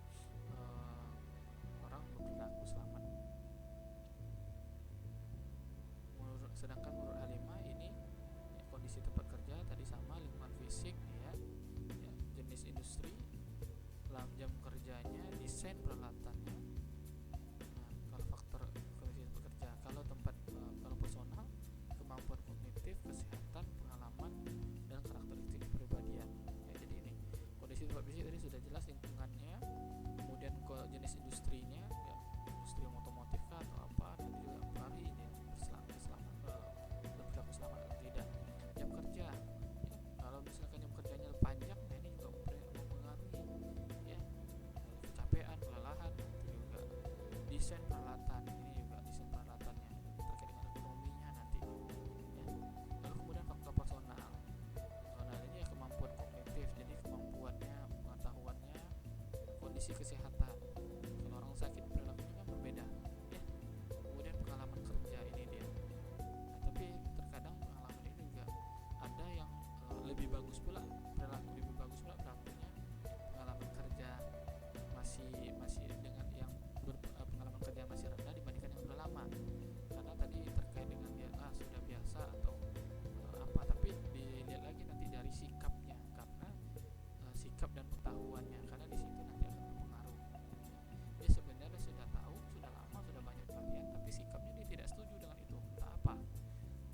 orang berperilaku selamat. Sedangkan menurut Halimah ini ya, kondisi tempat kerja tadi sama, lingkungan fisik ya, jenis industri, jam kerjanya, desain peralatannya. Nah, kalau faktor kondisi tempat kerja, kalau kalau personal, kemampuan kognitif, kesehatan, pengalaman, dan karakteristik kepribadian. Ya, jadi ini kondisi tempat fisik tadi sudah jelas, lingkungannya, kemudian ke jenis industrinya, ya, industri otomotif kah atau apa, nanti juga mempengaruhi ini berperilaku selamat atau tidak. Jam kerja, ya, kalau misalkan jam kerjanya panjang, nah ini juga mempengaruhi ya, kecapean, kelelahan, nanti juga desain peralatan, ini juga desain peralatannya terkait dengan ekonominya nanti ya. Lalu kemudian faktor personal ini ya, kemampuan kognitif, jadi kemampuannya, pengetahuannya, kondisi kesehatan. Kalau orang sakit perilakunya kan berbeda ya. Kemudian pengalaman kerja, ini dia. Nah, tapi terkadang pengalaman ini juga ada yang lebih bagus pula perilakunya, pengalaman kerja masih dengan yang pengalaman kerja masih rendah dibandingkan yang sudah lama, karena tadi terkait dengan dia sudah biasa atau apa, tapi dilihat lagi nanti dari sikapnya, karena sikap dan pengetahuannya, karena di situ nanti akan berpengaruh. Dia sebenarnya sudah tahu, sudah lama, sudah banyak pelatihan, tapi sikapnya dia tidak setuju dengan itu, entah apa,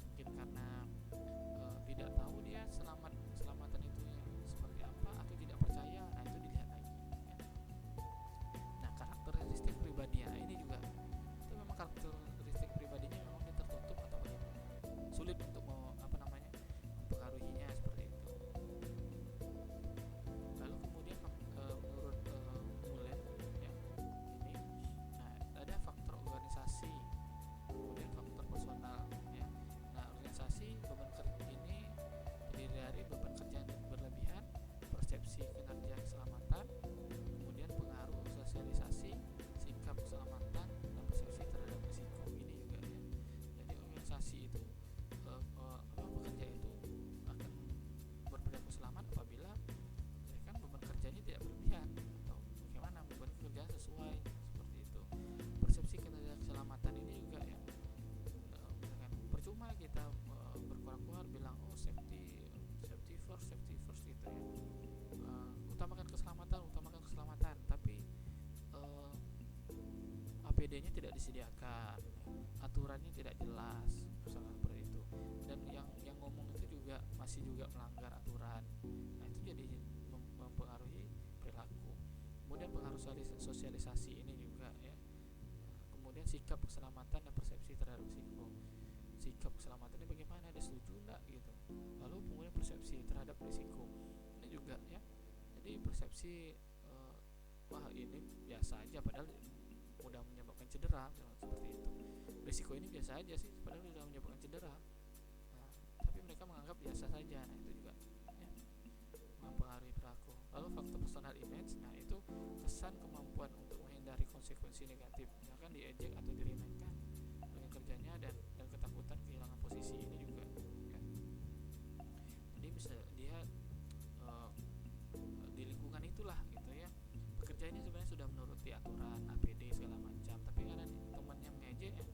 mungkin karena tidak tahu dia selamatan itu seperti apa, atau tidak percaya. Nah, itu dilihat lagi ya. Nah, karakteristik pribadinya ini juga, itu memang karakteristik pribadinya memang dia tertutup atau sulit untuk mempengaruhinya seperti itu. Lalu kemudian menurut Mullen ya, ini ada faktor organisasi, kemudian faktor personal ya. Nah, organisasi, beban kerja ini terdiri dari beban kerja yang berlebihan, persepsi kinerja keselamatan, kemudian pengaruh sosialisasi, sikap keselamatan, dan persepsi terhadap risiko. Ini juga ya. Jadi organisasi itu pekerja itu akan berperilaku selamat apabila kan beban kerjanya tidak berlebihan, atau bagaimana beban kerja sesuai seperti itu. Persepsi kinerja keselamatan ini juga ya, misalkan percuma kita berkuar-kuar bilang safety first gitu ya, utamakan keselamatan, tapi APD-nya tidak disediakan, aturannya tidak jelas, misalkan seperti itu, dan yang ngomong itu juga masih melanggar aturan. Nah, itu jadi mempengaruhi perilaku. Kemudian pengaruh sosialisasi ini juga ya. Kemudian sikap keselamatan dan persepsi terhadap risiko. Sikap keselamatan ini bagaimana, dia setuju enggak gitu. Lalu kemudian persepsi terhadap risiko ini juga ya. Jadi persepsi wah ini biasa aja, padahal mudah menyebabkan cedera, seperti itu. Risiko ini biasa aja sih, padahal sudah menyebabkan cedera. Nah, tapi mereka menganggap biasa saja. Nah, itu juga ya, mempengaruhi perilaku. Lalu faktor personal image, nah itu kesan kemampuan untuk menghindari konsekuensi negatif, misalkan diejek atau diremehkan dengan kerjanya, dan ketakutan kehilangan posisi, ini juga ya. Jadi bisa dia di lingkungan itulah gitu ya, pekerja ini sebenarnya sudah menuruti aturan APD segala macam, tapi karena temannya mengejek ya,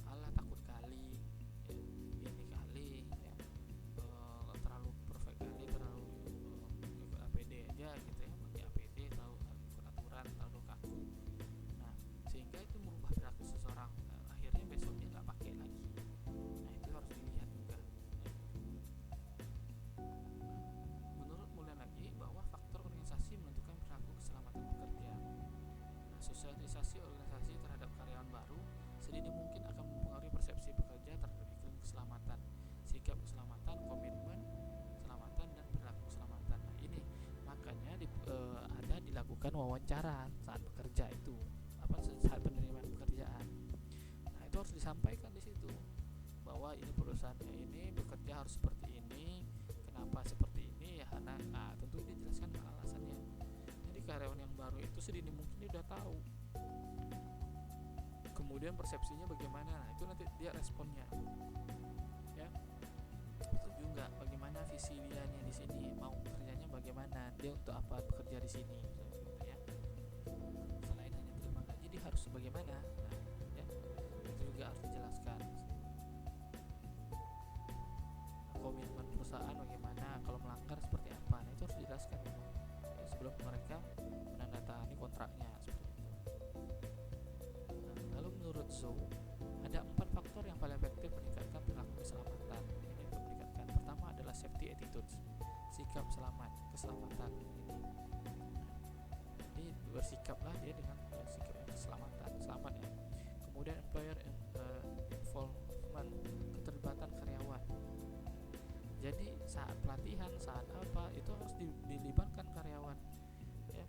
alah takut kali ya, ini kali ya, terlalu perfect kali, terlalu ikut APD aja gitu ya, pakai APD, terlalu ikut aturan, terlalu kaku. Nah, sehingga itu merubah perilaku seseorang, akhirnya besoknya nggak pakai lagi. Nah, itu harus dilihat juga ya. Menurut Mullen lagi bahwa faktor organisasi menentukan perilaku keselamatan pekerja. Nah, sosialisasi organisasi terhadap karyawan baru sedini mungkin akan mempengaruhi persepsi pekerja terhadap iklim keselamatan, sikap keselamatan, komitmen keselamatan, dan perilaku keselamatan. Nah, ini makanya ada dilakukan wawancara saat bekerja itu, saat penerimaan pekerjaan. Nah, itu harus disampaikan di situ bahwa ini perusahaannya ini bekerja harus seperti ini, kenapa seperti ini ya, nah tentu dijelaskan alasannya. Jadi karyawan yang baru itu sedini mungkin dia udah tahu, kemudian persepsinya bagaimana, nah itu nanti dia responnya ya. nggak bagaimana visi dia nih di sini, mau kerjanya bagaimana, dia untuk apa bekerja di sini, gitu ya. Selain hanya terima gaji, dia harus bagaimana, nah, ya, itu juga harus dijelaskan. Komitmen perusahaan bagaimana, kalau melanggar seperti apa, nah itu harus dijelaskan memang, ya, sebelum mereka menandatangani kontraknya seperti itu. Nah, lalu menurut Zhou ada 4 faktor yang paling efektif meningkatkan perilaku keselamatan. Ini untuk meningkatkan, pertama adalah safety attitudes, sikap keselamatan ini. Jadi bersikaplah dia dengan sikap keselamatan, selamat ya. Kemudian employer involvement, keterlibatan karyawan. Jadi saat pelatihan, saat apa, itu harus dilibatkan karyawan, ya.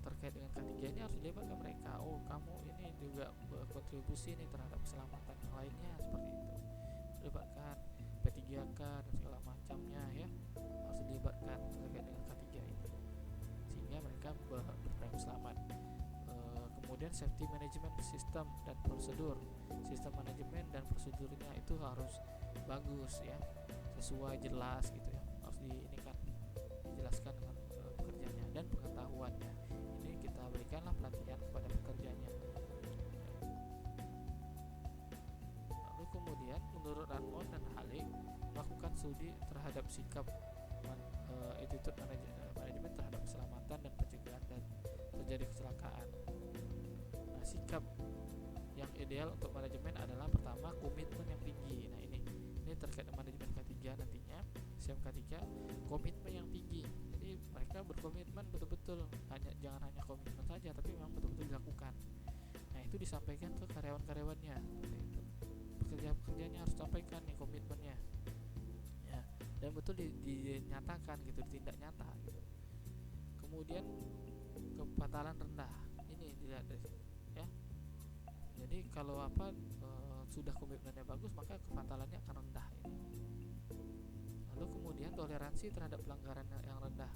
Terkait dengan K3 ini harus dilibatkan mereka. Oh, kamu ini juga berkontribusi nih terhadap keselamatan yang lainnya, seperti itu. Dilibatkan P3K dan segala macamnya, ya, harus dilibatkan terkait dengan K3 ini, sehingga mereka berperilaku selamat. Kemudian safety management system dan prosedur, sistem manajemen dan prosedurnya itu harus bagus, ya, sesuai, jelas gitu ya, harus dijelaskan dengan pekerjanya dan pengetahuannya. Ini kita berikanlah pelatihan kepada pekerjanya. Lalu kemudian menurut Ranmon dan Halik melakukan studi terhadap sikap attitude manajemen terhadap keselamatan dan pencegahan dan terjadi kecelakaan. Nah, sikap yang ideal untuk manajemen adalah pertama komitmen yang tinggi. Nah, ini terkait dengan manajemen K3 nantinya, SEM K3, komitmen yang tinggi. Jadi mereka berkomitmen betul-betul, jangan hanya komitmen saja, tapi memang betul-betul dilakukan. Nah, itu disampaikan ke karyawan-karyawannya, seperti itu. Pekerja-pekerjanya harus sampaikan nih komitmennya, ya, dan betul dinyatakan gitu, ditindak nyata gitu. Kemudian kefatalan rendah, ini dilihat dari sini, ya. Jadi kalau sudah komitmennya bagus, maka kefatalannya akan rendah ini. Lalu kemudian toleransi terhadap pelanggaran yang rendah.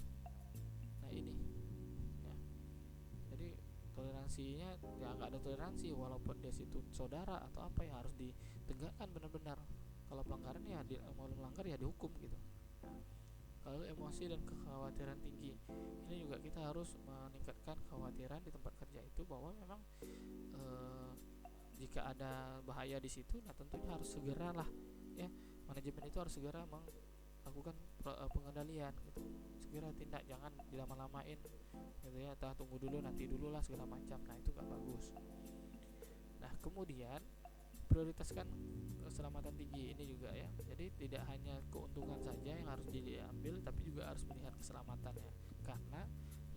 Nah, ini, ya. Jadi toleransinya ya nggak ada toleransi, walaupun dia situ saudara atau apa, ya harus ditegakkan benar-benar. Kalau pelanggaran ya mau melanggar ya dihukum gitu. Nah, kalau emosi dan kekhawatiran tinggi, ini juga kita harus meningkatkan kekhawatiran di tempat kerja itu, bahwa memang jika ada bahaya di situ, nah tentunya harus segeralah, ya, manajemen itu harus segera melakukan pengendalian gitu, segera tindak, jangan dilama-lamain gitu ya, tunggu dulu, nanti dulu lah, segala macam. Nah, itu gak bagus. Nah, kemudian prioritaskan keselamatan tinggi ini juga, ya. Jadi tidak hanya keuntungan saja yang harus diambil, tapi juga harus melihat keselamatannya, karena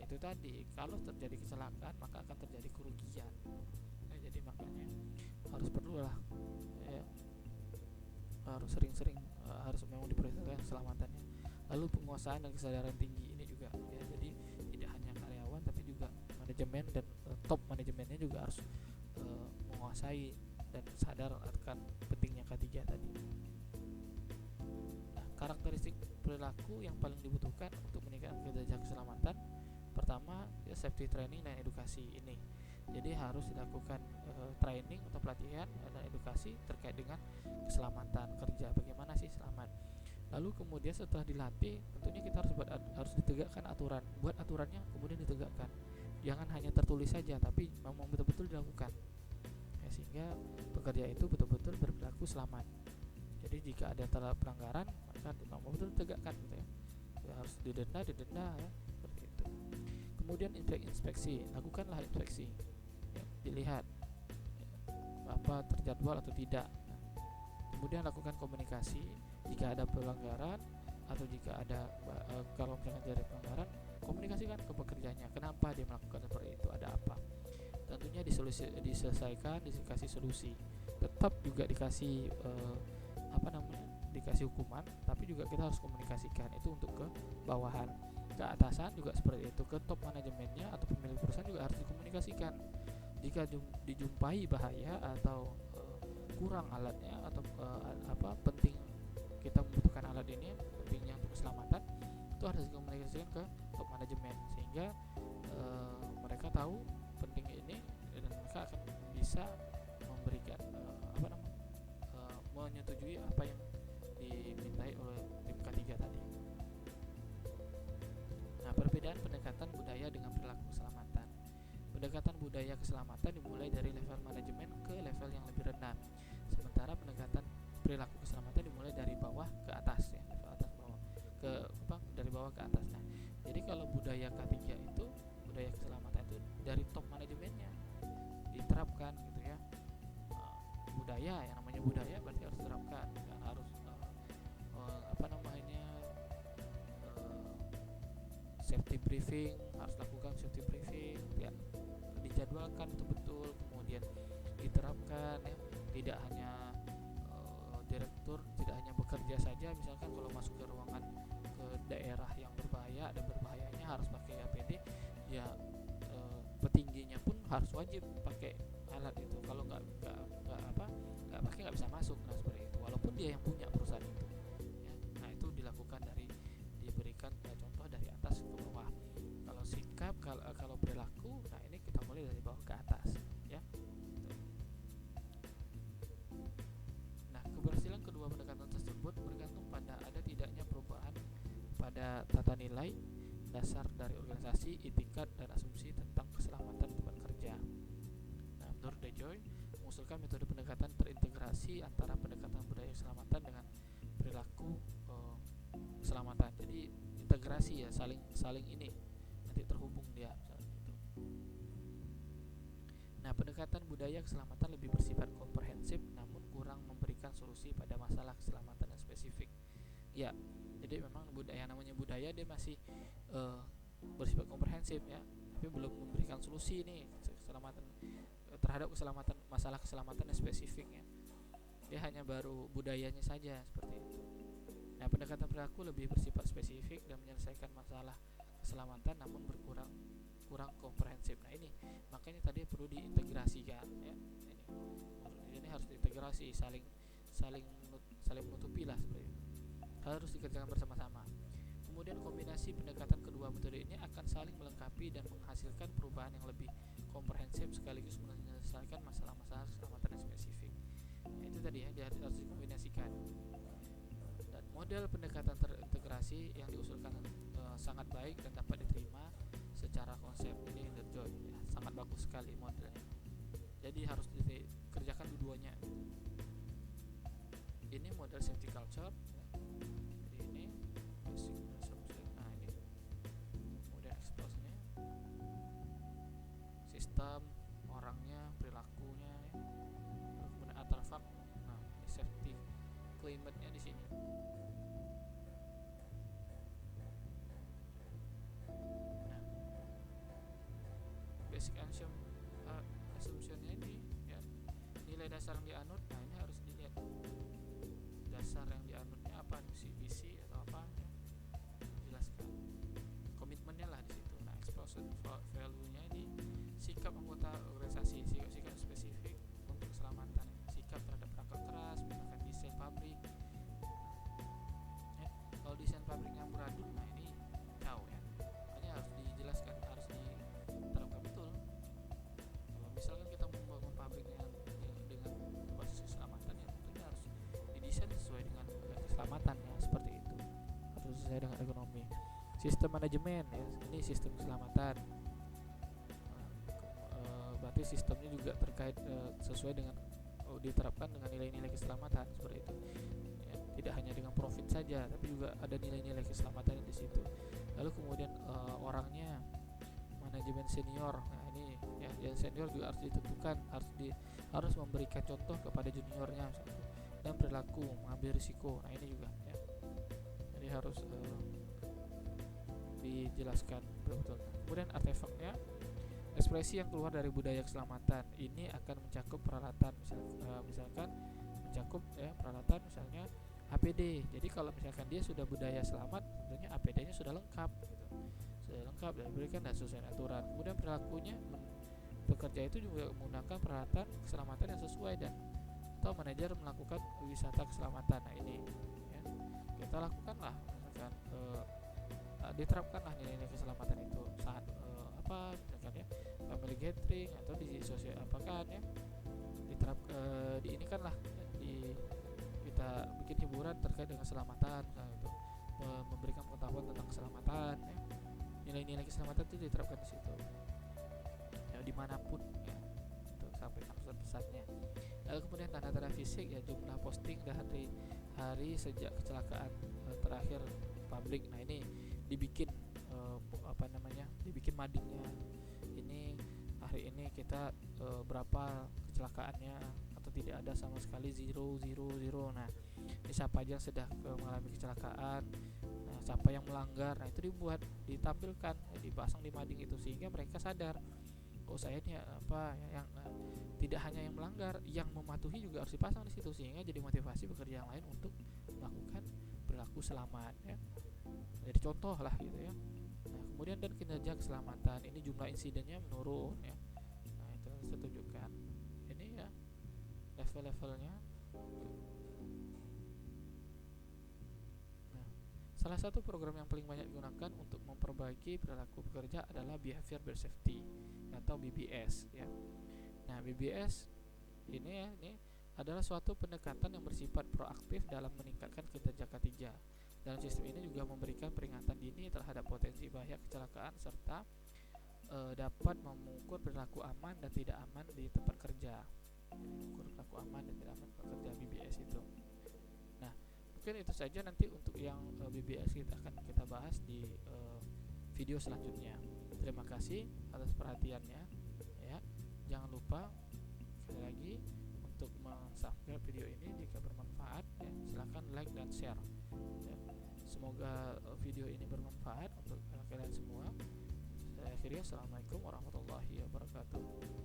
itu tadi, kalau terjadi kecelakaan maka akan terjadi kerugian. Nah, jadi makanya harus perlulah, ya, harus sering-sering, harus memang diprioritaskan keselamatannya. Lalu penguasaan dan kesadaran tinggi ini juga, ya, jadi tidak hanya karyawan tapi juga manajemen dan top manajemennya juga harus menguasai dan sadar akan pentingnya K3 tadi. Nah, karakteristik perilaku yang paling dibutuhkan untuk meningkatkan derajat keselamatan, pertama, ya, safety training dan edukasi ini. Jadi harus dilakukan training atau pelatihan dan edukasi terkait dengan keselamatan kerja, bagaimana sih selamat. Lalu kemudian setelah dilatih, tentunya kita harus ditegakkan aturan, buat aturannya kemudian ditegakkan. Jangan hanya tertulis saja, tapi memang betul-betul dilakukan, ya, sehingga pekerja itu betul-betul berperilaku selamat. Jadi jika ada pelanggaran, maka memang betul ditegakkan gitu ya. Ya, harus didenda ya, seperti itu. Kemudian inspeksi, lakukanlah inspeksi, ya, dilihat, ya, apa terjadwal atau tidak. Nah, kemudian lakukan komunikasi jika ada pelanggaran, atau jika ada kalau misalkan ada pelanggaran, komunikasikan ke pekerjanya, kenapa dia melakukan seperti itu, ada apa. Tentunya diselesaikan, dikasih solusi. Tetap juga dikasih dikasih hukuman, tapi juga kita harus komunikasikan itu untuk ke bawahan, ke atasan juga seperti itu, ke top manajemennya atau pemilik perusahaan juga harus dikomunikasikan. Jika dijumpai bahaya atau kurang alatnya atau penting kita membutuhkan alat ini, pentingnya untuk keselamatan, itu harus dikomunikasikan ke top manajemen, sehingga mereka tahu penting ini dan mereka akan bisa memberikan menyetujui apa yang dimintai oleh tim ketiga tadi. Nah, perbedaan pendekatan budaya dengan perilaku keselamatan. Pendekatan budaya keselamatan dimulai dari level manajemen ke level yang lebih rendah. Sementara pendekatan perilaku keselamatan dimulai dari bawah ke atas ya, level atas bawah ke dari bawah ke atas. Nah, jadi kalau budaya K3 itu, budaya keselamatan itu dari top manajemennya diterapkan gitu ya. Budaya, yang namanya budaya berarti harus diterapkan, dan harus safety briefing, harus lakukan safety briefing ya, dijadwalkan itu betul, kemudian diterapkan ya. Tidak hanya direktur tidak hanya bekerja saja, misalkan kalau masuk ke ruangan ke daerah yang berbahaya, ada berbahayanya harus pakai APD ya, petingginya pun harus wajib pakai alat itu, kalau nggak pakai nggak bisa masuk. Nah, seperti itu, walaupun dia yang punya perusahaan itu ya. Nah, itu dilakukan dari diberikan contoh dari atas ke bawah. Kalau sikap, kalau perilaku, nah ini kita mulai dari bawah ke atas ya. Nah, keberhasilan kedua pendekatan tersebut bergantung pada ada tidaknya perubahan pada tata nilai dasar dari organisasi, etikat, dan asumsi tentang keselamatan tempat kerja. Nah, menurut DeJoy, mengusulkan metode pendekatan terintegrasi antara pendekatan budaya keselamatan dengan perilaku keselamatan. Jadi integrasi ya, saling ini nanti terhubung dia gitu. Nah, pendekatan budaya keselamatan lebih bersifat komprehensif namun kurang memberikan solusi pada masalah keselamatan yang spesifik. Ya, jadi memang namanya budaya dia masih bersifat komprehensif ya, tapi belum memberikan solusi nih keselamatan terhadap masalah keselamatan yang spesifik ya. Dia hanya baru budayanya saja seperti itu. Nah, pendekatan perilaku lebih bersifat spesifik dan menyelesaikan masalah keselamatan namun kurang komprehensif. Nah, ini makanya tadi perlu diintegrasikan ya. Ini harus diintegrasi, saling menutupi lah seperti itu. Harus dikerjakan bersama-sama. Kemudian kombinasi pendekatan kedua metode ini akan saling melengkapi dan menghasilkan perubahan yang lebih komprehensif sekaligus menyelesaikan masalah-masalah keselamatan yang spesifik. Nah, itu tadi ya, dia harus dikombinasikan. Dan model pendekatan terintegrasi yang diusulkan sangat baik dan dapat diterima secara konsep. Ini DeJoy ya, sangat bagus sekali modelnya. Jadi harus dikerjakan dua-duanya. Ini model safety culture ya. Jadi ini basic assumption. Nah, ini model expose-nya, sistem, orangnya, perilakunya ya. Kemudian artefak. Nah, ini safety climate-nya di sini. Nah, basic assumption-nya ini ya, nilai dasar yang dianut. Nah, ini harus dilihat dasar yang dianutnya apa, visi atau apa ya, jelaskan komitmennya lah di situ. Nah, exposure value-nya ini sikap anggota organisasi, sikap spesifik untuk keselamatan, sikap terhadap perangkat keras, misalkan desain pabrik. Ya, kalau desain pabriknya amburadul, nah ini jauh ya, makanya harus dijelaskan, harus diterapkan betul. Kalau misalkan kita membangun pabrik dengan basis keselamatan, ya tentunya harus didesain sesuai dengan keselamatan ya, seperti itu, harus sesuai dengan ekonomi. Sistem manajemen ya, ini sistem keselamatan. Berarti sistemnya juga terkait sesuai dengan diterapkan dengan nilai-nilai keselamatan seperti itu ya, tidak hanya dengan profit saja tapi juga ada nilai-nilai keselamatan di situ. Lalu kemudian orangnya, manajemen senior. Nah, ini ya, yang senior juga harus ditentukan, harus memberikan contoh kepada juniornya misalnya. Dan perilaku, mengambil risiko. Nah, ini juga ya, jadi harus dijelaskan betul-betul. Kemudian artefaknya, ekspresi yang keluar dari budaya keselamatan ini akan mencakup peralatan, misalkan mencakup ya peralatan misalnya APD. Jadi kalau misalkan dia sudah budaya selamat, tentunya APD-nya sudah lengkap gitu. Sudah lengkap dan diberikan dan sesuai aturan. Kemudian perilakunya, pekerja itu juga menggunakan peralatan keselamatan yang sesuai dan atau manajer melakukan wisata keselamatan. Nah, ini ya, kita lakukanlah misalkan diterapkanlah nilai-nilai keselamatan itu saat misalkan ya family gathering atau di sosial apakan ya, di ini kan lah ya, kita bikin hiburan terkait dengan keselamatan, nah itu memberikan pengetahuan tentang keselamatan ya. Nilai-nilai keselamatan itu diterapkan di situ ya, dimanapun ya, untuk sampaikan pesan-pesannya. Lalu kemudian tanda-tanda fisik ya, jumlah posting dari hari sejak kecelakaan terakhir publik. Nah ini dibikin dibikin madingnya. Ini hari ini kita berapa kecelakaannya, atau tidak ada sama sekali, 0, 0, 0. Nah ini siapa aja yang sedang mengalami kecelakaan, nah siapa yang melanggar, nah itu ditampilkan, dipasang di mading itu, sehingga mereka sadar, oh saya ini yang tidak hanya yang melanggar, yang mematuhi juga harus dipasang di situ, sehingga jadi motivasi bekerja yang lain untuk melakukan perilaku selamat ya. Jadi contoh lah gitu ya. Nah kemudian dan kinerja keselamatan, ini jumlah insidennya menurun ya. Nah itu saya tunjukkan ini ya level-levelnya. Nah, salah satu program yang paling banyak digunakan untuk memperbaiki perilaku pekerja adalah Behavior Based Safety atau BBS ya. Nah BBS ini adalah suatu pendekatan yang bersifat proaktif dalam meningkatkan kinerja K3. Dalam sistem ini juga memberikan peringatan dini terhadap potensi bahaya kecelakaan, serta dapat mengukur perilaku aman dan tidak aman di tempat kerja. Mengukur perilaku aman dan tidak aman di tempat kerja, BBS itu. Nah mungkin itu saja, nanti untuk yang BBS kita akan kita bahas di video selanjutnya. Terima kasih atas perhatiannya ya. Jangan lupa sekali lagi untuk subscribe video ini jika bermanfaat ya. Silahkan like dan share ya. Semoga video ini bermanfaat untuk kalian semua. Saya akhiri, assalamualaikum warahmatullahi wabarakatuh.